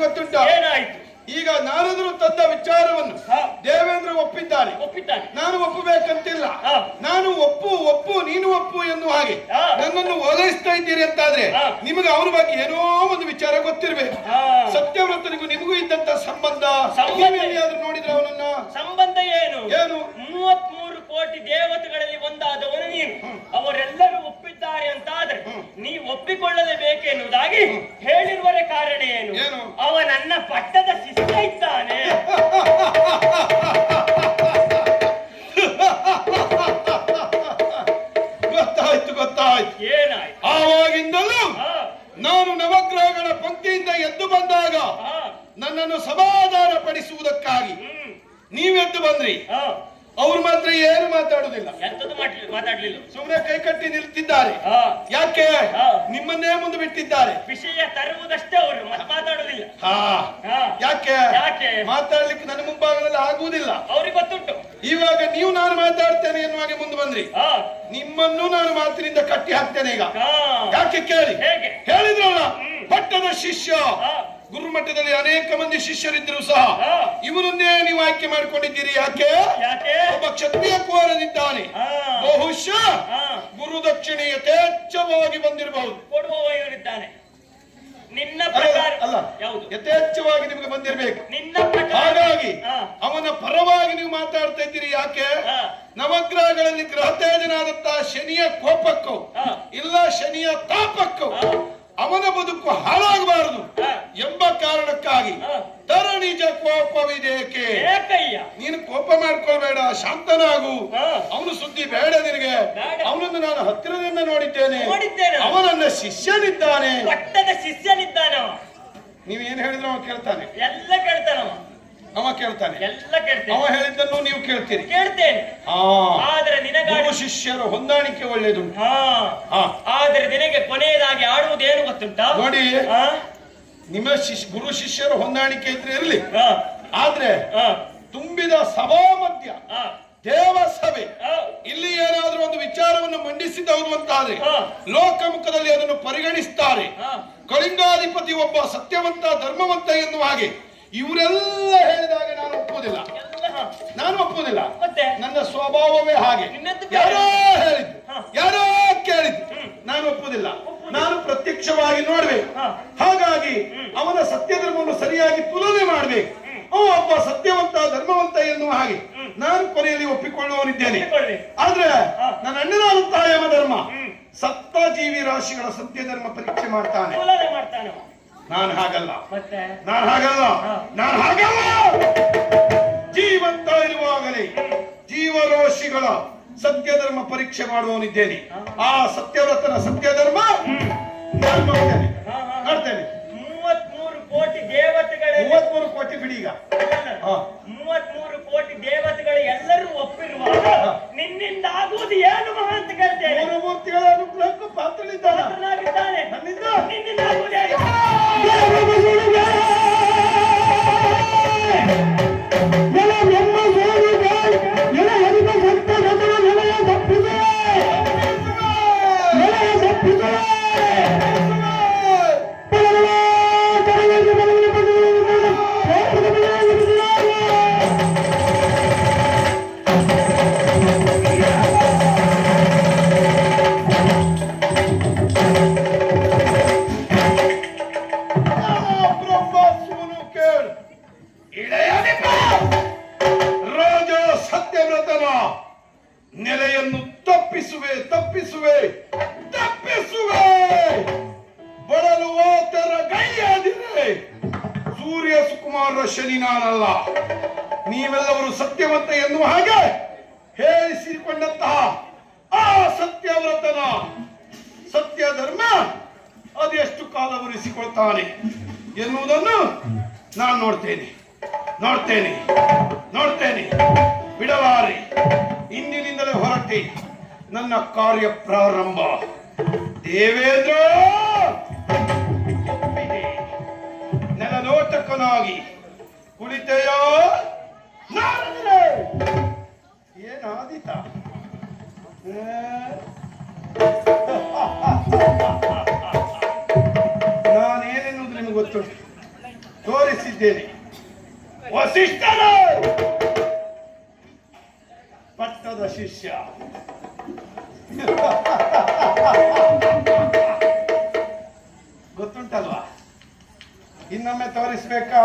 ಗೊತ್ತುಂಟ? ಏನಾಯ್ತು? ಈಗ ನಾರದರು ತಂದ ವಿಚಾರವನ್ನು ದೇವೇಂದ್ರ ಒಪ್ಪಿದ್ದಾನೆ. ನಾನು ಒಪ್ಪಬೇಕಂತಿಲ್ಲ. ನಾನು ಒಪ್ಪು ನೀನು ಒಪ್ಪು ಎನ್ನುವ ಹಾಗೆ ನನ್ನನ್ನು ಓಲೈಸ್ತಾ ಇದ್ದೀರಿ ಅಂತಾದ್ರೆ ನಿಮಗೆ ಅವನ ಬಗ್ಗೆ ಏನೋ ಒಂದು ವಿಚಾರ ಗೊತ್ತಿರ್ಬೇಕು. ಸತ್ಯವ್ರತನಿಗೂ ನಿಮಗೂ ಇದ್ದಂತ ಸಂಬಂಧ ಎಲ್ಲಿಯಾದ್ರೂ ನೋಡಿದ್ರೆ ಅವನನ್ನ? ಸಂಬಂಧ ಏನು? 33 ಕೋಟಿ ದೇವತೆಗಳಲ್ಲಿ ಒಂದಾದವನು ನೀನು. ಅವರೆಲ್ಲರೂ ಒಪ್ಪಿದ್ದಾರೆ ಅಂತಾದ್ರೆ ನೀ ಒಪ್ಪಿಕೊಳ್ಳಲೇಬೇಕೆನ್ನುವುದಾಗಿ ಹೇಳಿರುವರೆ ಕಾರಣ ಏನು? ಅವ ನನ್ನ ಪಟ್ಟದ ಶಿಷ್ಯ ಇದ್ದಾನೆ. ಗೊತ್ತಾಯ್ತು. ಏನಾಯ್ತು? ಆವಾಗಿಂದಲೂ ನಾನು ನವಗ್ರಹಗಳ ಪಂಕ್ತಿಯಿಂದ ಎದ್ದು ಬಂದಾಗ ನನ್ನನ್ನು ಸಮಾಧಾನ ಪಡಿಸುವುದಕ್ಕಾಗಿ ನೀವೆದ್ದು ಬಂದ್ರಿ. ಅವ್ರು ಮಾತ್ರ ಏನು ಮಾತಾಡುದಿಲ್ಲ, ಮಾತಾಡ್ಲಿಲ್ಲ, ಸುಮ್ಮನೆ ಕೈ ಕಟ್ಟಿ ನಿಲ್ತಿದ್ದಾರೆ. ಯಾಕೆ? ನಿಮ್ಮನ್ನೇ ಮುಂದೆ ಬಿಟ್ಟಿದ್ದಾರೆ. ವಿಷಯ ತರುವುದಷ್ಟೇ ಅವರು, ಮಾತಾಡುದಿಲ್ಲ. ಯಾಕೆ? ಮಾತಾಡ್ಲಿಕ್ಕೆ ನನ್ನ ಮುಂಭಾಗದಲ್ಲಿ ಆಗುವುದಿಲ್ಲ. ಅವ್ರಿಗೆ ಗೊತ್ತುಂಟು. ಇವಾಗ ನೀವು ನಾನು ಮಾತಾಡ್ತೇನೆ ಎನ್ನುವಾಗ ಮುಂದೆ ಬಂದ್ರಿ. ನಿಮ್ಮನ್ನು ನಾನು ಮಾತಿನಿಂದ ಕಟ್ಟಿ ಹಾಕ್ತೇನೆ ಈಗ. ಯಾಕೆ ಕೇಳಿ? ಹೇಳಿದ್ರಲ್ಲ, ಪಟ್ಟದ ಶಿಷ್ಯ. ಗುರುಮಠದಲ್ಲಿ ಅನೇಕ ಮಂದಿ ಶಿಷ್ಯರಿದ್ದರು ಸಹ ಇವನನ್ನೇ ನೀವು ಆಯ್ಕೆ ಮಾಡಿಕೊಂಡಿದ್ದೀರಿ. ಯಾಕೆ? ಒಬ್ಬ ಕ್ಷತ್ರಿಯ ಕುವರನಿದ್ದಾನೆ. ಬಹುಶಃ ಗುರು ದಕ್ಷಿಣೆ ಯಥೇಚ್ಛವಾಗಿ ಬಂದಿರಬಹುದು. ಕೊಡುವವರಿದ್ದಾನೆ. ನಿನ್ನ ಪ್ರಕಾರ ಅಲ್ಲ, ಯಥೇಚ್ಛವಾಗಿ ನಿಮಗೆ ಬಂದಿರಬೇಕು. ಹಾಗಾಗಿ ಅವನ ಪರವಾಗಿ ನೀವು ಮಾತಾಡ್ತಾ ಇದ್ದೀರಿ. ಯಾಕೆ? ನವಗ್ರಹಗಳಲ್ಲಿ ಗ್ರಹ ತೇಜನಾದಂತಹ ಶನಿಯ ಕೋಪಕ್ಕೂ ಇಲ್ಲ ಶನಿಯ ತಾಪಕ್ಕೂ ಅವನ ಬದುಕು ಹಾಳಾಗಬಾರದು ಎಂಬ ಕಾರಣಕ್ಕಾಗಿ ತರಣಿಜ ಕೋಪವಿದೇಕೆ? ನೀನು ಕೋಪ ಮಾಡ್ಕೊಳ್ಬೇಡ, ಶಾಂತನಾಗು. ಅವನು ಸುದ್ದಿ ಬೇಡ ನಿನಗೆ. ಅವನನ್ನು ನಾನು ಹತ್ತಿರದಿಂದ ನೋಡಿದ್ದೇನೆ. ಅವನನ್ನ ಶಿಷ್ಯನಿದ್ದಾನೆ, ಪಟ್ಟದ ಶಿಷ್ಯನಿದ್ದಾನೆ. ನೀವೇನು ಹೇಳಿದ್ರು ಅವ ಕೇಳ್ತಾನೆ, ಎಲ್ಲ ಕೇಳ್ತಾನವ. ಅವ ಕೇಳ್ತಾನೆ, ಎಲ್ಲ ಕೇಳ್ತಾನೆ. ಅವ ಹೇಳಿದ್ದನ್ನು ನೀವು ಕೇಳ್ತೀರಿ. ಕೇಳ್ತೇನೆ. ಆದ್ರೆ ನಿನಗೆ ಶಿಷ್ಯರ ಹೊಂದಾಣಿಕೆ ಒಳ್ಳೇದುಂಟು. ಆದ್ರೆ ನಿನಗೆ ಕೊನೆಯದಾಗಿ ಆಡುವುದೇನು ಗೊತ್ತುಂಟಾ? ನೋಡಿ, ನಿಮ್ಮ ಗುರು ಶಿಷ್ಯರ ಹೊಂದಾಣಿಕೆ ಇದ್ರೆ ಇರಲಿ. ಆದ್ರೆ ತುಂಬಿದ ಸಭಾ ಮಧ್ಯ ದೇವಸಭೆ ಇಲ್ಲಿ ಏನಾದ್ರೂ ಒಂದು ವಿಚಾರವನ್ನು ಮಂಡಿಸಿದವರು ಅಂತಾದ್ರೆ ಲೋಕಮುಖದಲ್ಲಿ ಅದನ್ನು ಪರಿಗಣಿಸ್ತಾರೆ. ಕಳಿಂಗಾಧಿಪತಿ ಒಬ್ಬ ಸತ್ಯವಂತ ಧರ್ಮವಂತ ಎನ್ನುವ ಹಾಗೆ ಇವರೆಲ್ಲ ಹೇಳಿದಾಗ ನಾನು ಒಪ್ಪುವುದಿಲ್ಲ. ನನ್ನ ಸ್ವಭಾವವೇ ಹಾಗೆ. ಯಾರೋ ಹೇಳಿದ್ದು, ಯಾರೋ ಕೇಳಿದ್ದು, ನಾನು ಒಪ್ಪುವುದಿಲ್ಲ. ನಾನು ಪ್ರತ್ಯಕ್ಷವಾಗಿ ನೋಡ್ಬೇಕು. ಹಾಗಾಗಿ ಅವನ ಸತ್ಯ ಧರ್ಮವನ್ನು ಸರಿಯಾಗಿ ತುಲನೆ ಮಾಡ್ಬೇಕು. ಒಬ್ಬ ಸತ್ಯವಂತ ಧರ್ಮವಂತ ಎನ್ನುವ ಹಾಗೆ ನಾನು ಕೊನೆಯಲ್ಲಿ ಒಪ್ಪಿಕೊಳ್ಳುವವನಿದ್ದೇನೆ. ಆದ್ರೆ ನನ್ನ ಅಣ್ಣನಾದಂತಹ ಯಮಧರ್ಮ ಸಪ್ತ ಜೀವಿ ರಾಶಿಗಳ ಸತ್ಯ ಧರ್ಮ ಪರೀಕ್ಷೆ ಮಾಡ್ತಾನೆ. ನಾನು ಹಾಗಲ್ಲ. ಜೀವಂತ ಇರುವಾಗಲೇ ಜೀವರಾಶಿಗಳ ಸತ್ಯ ಧರ್ಮ ಪರೀಕ್ಷೆ ಮಾಡುವವನಿದ್ದೇನೆ. ಆ ಸತ್ಯವ್ರತನ ಸತ್ಯ ಧರ್ಮ ನಾನು ನೋಡ್ತೇನೆ. 33 ಕೋಟಿ ದೇವತೆಗಳ 33 ಕೋಟಿ ಬಿಡಿ. ಈಗ 33 ಕೋಟಿ ದೇವತೆಗಳು ಎಲ್ಲರೂ ಒಪ್ಪಿರುವಾಗ ನಿನ್ನಿಂದ ಆಗುವುದು ಏನು ಮಹಾ ಅಂತ ಕೇಳ್ತೇನೆ. ಮೂರ್ತಿಗಳ ಅನುಗ್ರಹಕ್ಕೂ ಪಾತ್ರನಿದ್ದಾನೆ. ನನ್ನಿಂದ ನಿನ್ನಿಂದ ಆಗುವುದೇ ನೆಲೆಯನ್ನು ತಪ್ಪಿಸುವೆ. ಬಳಲುವ ತರ ಗೈಯಾದಿರೆ ಸೂರ್ಯ ಸುಕುಮಾರ ಶನಿ ನಾನಲ್ಲ. ನೀವೆಲ್ಲವರು ಸತ್ಯವಂತ ಎನ್ನುವ ಹಾಗೆ ಹೇಳಿಸಿಕೊಂಡಂತಹ ಆ ಸತ್ಯವ್ರತನ ಸತ್ಯ ಧರ್ಮ ಅದೆಷ್ಟು ಕಾಲ ಉರಿಸಿಕೊಳ್ತಾನೆ ಎನ್ನುವುದನ್ನು ನಾನು ನೋಡ್ತೇನೆ. ಬಿಡಲಾರೆ. ಇಂದಿನಿಂದಲೇ ಹೊರಟೆ ನನ್ನ ಕಾರ್ಯ ಪ್ರಾರಂಭ. ದೇವೇಂದ್ರ ನೆಲದೋಟಕನಾಗಿ ಕುಳಿತೆಯೋ? ಏನಾದೀತ? ನಾನೇನೆನ್ನುವುದು ನಿಮಗೆ ಗೊತ್ತುಂಟು. ತೋರಿಸಿದ್ದೇನೆ. ವಸಿಷ್ಠನ ಪಟ್ಟದ ಶಿಷ್ಯ. ಗೊತ್ತುಂಟಲ್ವಾ? ಇನ್ನೊಮ್ಮೆ ತೋರಿಸ್ಬೇಕಾ?